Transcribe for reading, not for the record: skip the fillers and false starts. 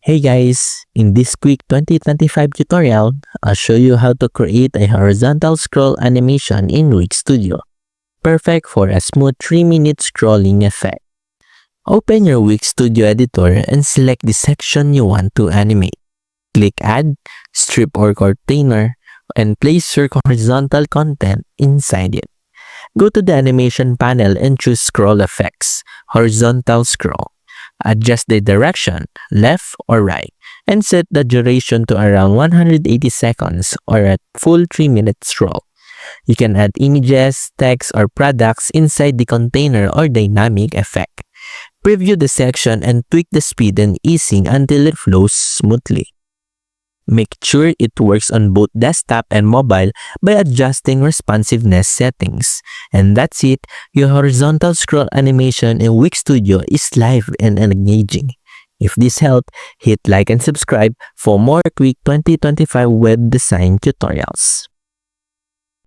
Hey guys, in this quick 2025 tutorial, I'll show you how to create a horizontal scroll animation in Wix Studio. Perfect for a smooth 3-minute scrolling effect. Open your Wix Studio editor and select the section you want to animate. Click Add, Strip or Container, and place your horizontal content inside it. Go to the animation panel and choose Scroll Effects, Horizontal Scroll. Adjust the direction, left or right, and set the duration to around 180 seconds or a full 3-minute scroll. You can add images, text, or products inside the container or dynamic effect. Preview the section and tweak the speed and easing until it flows smoothly. Make sure it works on both desktop and mobile by adjusting responsiveness settings. And that's it, your horizontal scroll animation in Wix Studio is live and engaging. If this helped, hit like and subscribe for more quick 2025 web design tutorials.